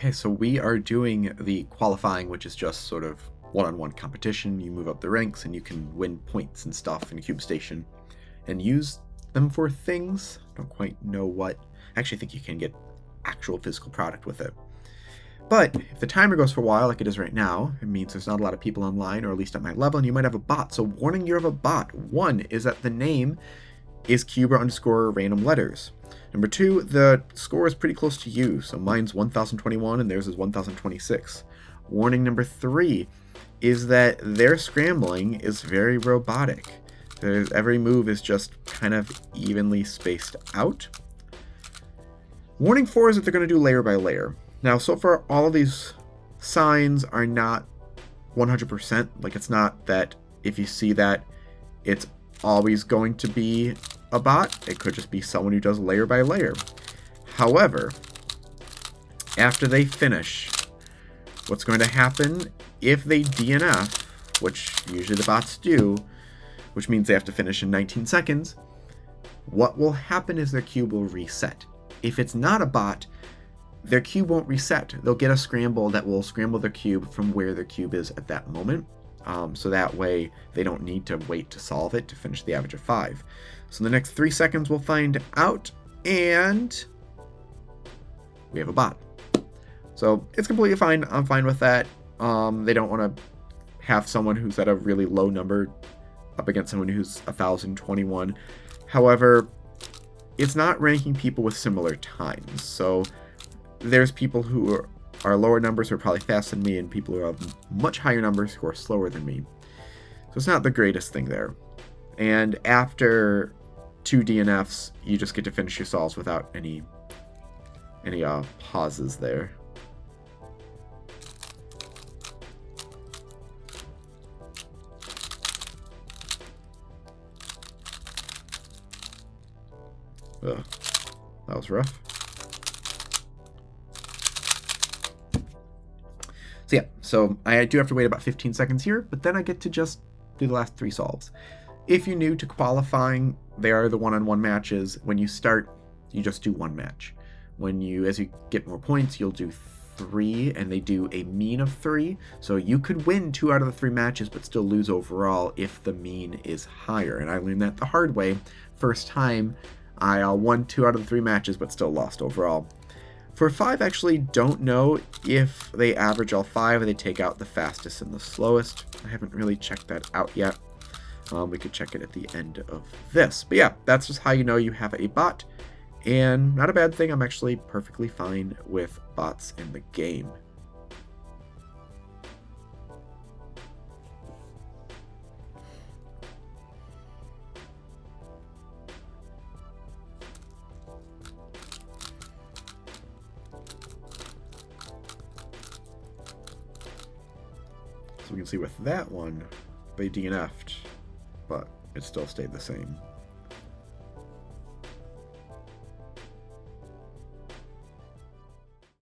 Okay, so we are doing the qualifying, which is just sort of one-on-one competition. You move up the ranks and you can win points and stuff in CubeStation and use them for things. Don't quite know what. I actually think you can get actual physical product with it. But if the timer goes for a while, like it is right now, it means there's not a lot of people online, or at least at my level, and you might have a bot. So warning, you have a bot. One is that the name is Cuber_random letters. Number two, the score is pretty close to you. So mine's 1021 and theirs is 1026. Warning number three is that their scrambling is very robotic. Every move is just kind of evenly spaced out. Warning four is that they're going to do layer by layer. Now, so far, all of these signs are not 100%. Like, it's not that if you see that, it's always going to be a bot. It could just be someone who does layer by layer. However, after they finish, what's going to happen if they DNF, which usually the bots do, which means they have to finish in 19 seconds, what will happen is their cube will reset. If it's not a bot, their cube won't reset. They'll get a scramble that will scramble their cube from where their cube is at that moment. So that way they don't need to wait to solve it to finish the average of 5. So in the next 3 seconds we'll find out, and we have a bot. So it's completely fine. I'm fine with that. They don't want to have someone who's at a really low number up against someone who's 1021. However, it's not ranking people with similar times. So there's people who are lower numbers who are probably faster than me, and people who have much higher numbers who are slower than me. So it's not the greatest thing there. And after 2 DNFs, you just get to finish your solves without any pauses there. Ugh, that was rough. So yeah, so I do have to wait about 15 seconds here, but then I get to just do the last 3 solves. If you're new to qualifying, they are the one-on-one matches. When you start, you just do 1 match. As you get more points, you'll do 3, and they do a mean of 3. So you could win 2 out of the 3 matches, but still lose overall if the mean is higher. And I learned that the hard way. First time, I won 2 out of the 3 matches, but still lost overall. For 5, I actually don't know if they average all 5 or they take out the fastest and the slowest. I haven't really checked that out yet. We could check it at the end of this. But yeah, that's just how you know you have a bot. And not a bad thing. I'm actually perfectly fine with bots in the game. So we can see with that one, they DNF'd, but it still stayed the same.